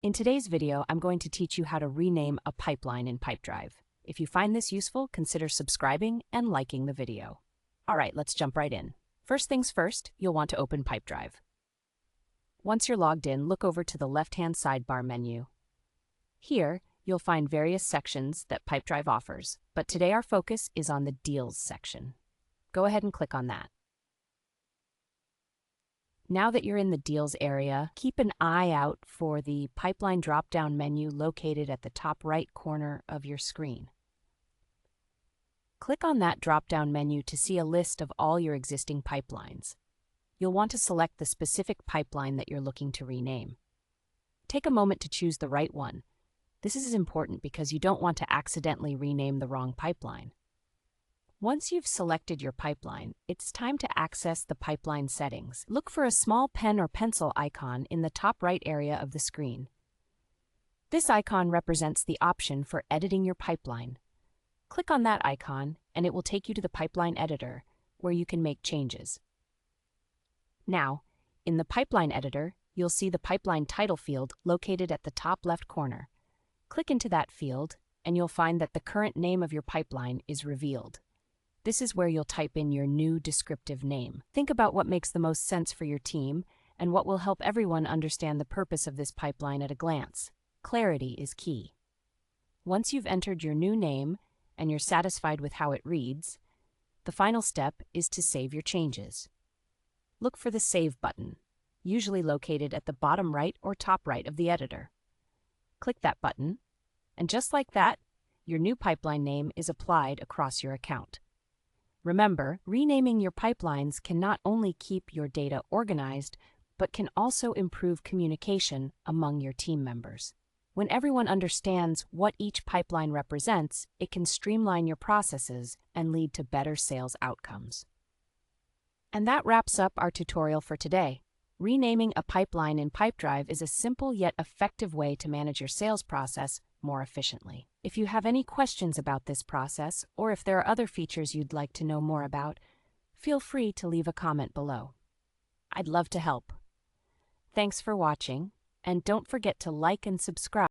In today's video, I'm going to teach you how to rename a pipeline in Pipedrive. If you find this useful, consider subscribing and liking the video. All right, let's jump right in. First things first, you'll want to open Pipedrive. Once you're logged in, look over to the left-hand sidebar menu. Here, you'll find various sections that Pipedrive offers, but today our focus is on the Deals section. Go ahead and click on that. Now that you're in the Deals area, keep an eye out for the Pipeline drop-down menu located at the top right corner of your screen. Click on that drop-down menu to see a list of all your existing pipelines. You'll want to select the specific pipeline that you're looking to rename. Take a moment to choose the right one. This is important because you don't want to accidentally rename the wrong pipeline. Once you've selected your pipeline, it's time to access the pipeline settings. Look for a small pen or pencil icon in the top right area of the screen. This icon represents the option for editing your pipeline. Click on that icon, and it will take you to the pipeline editor, where you can make changes. Now, in the pipeline editor, you'll see the pipeline title field located at the top left corner. Click into that field, and you'll find that the current name of your pipeline is revealed. This is where you'll type in your new descriptive name. Think about what makes the most sense for your team and what will help everyone understand the purpose of this pipeline at a glance. Clarity is key. Once you've entered your new name and you're satisfied with how it reads, the final step is to save your changes. Look for the Save button, usually located at the bottom right or top right of the editor. Click that button, and just like that, your new pipeline name is applied across your account. Remember, renaming your pipelines can not only keep your data organized, but can also improve communication among your team members. When everyone understands what each pipeline represents, it can streamline your processes and lead to better sales outcomes. And that wraps up our tutorial for today. Renaming a pipeline in Pipedrive is a simple yet effective way to manage your sales process more efficiently. If you have any questions about this process, or if there are other features you'd like to know more about, feel free to leave a comment below. I'd love to help. Thanks for watching, and don't forget to like and subscribe.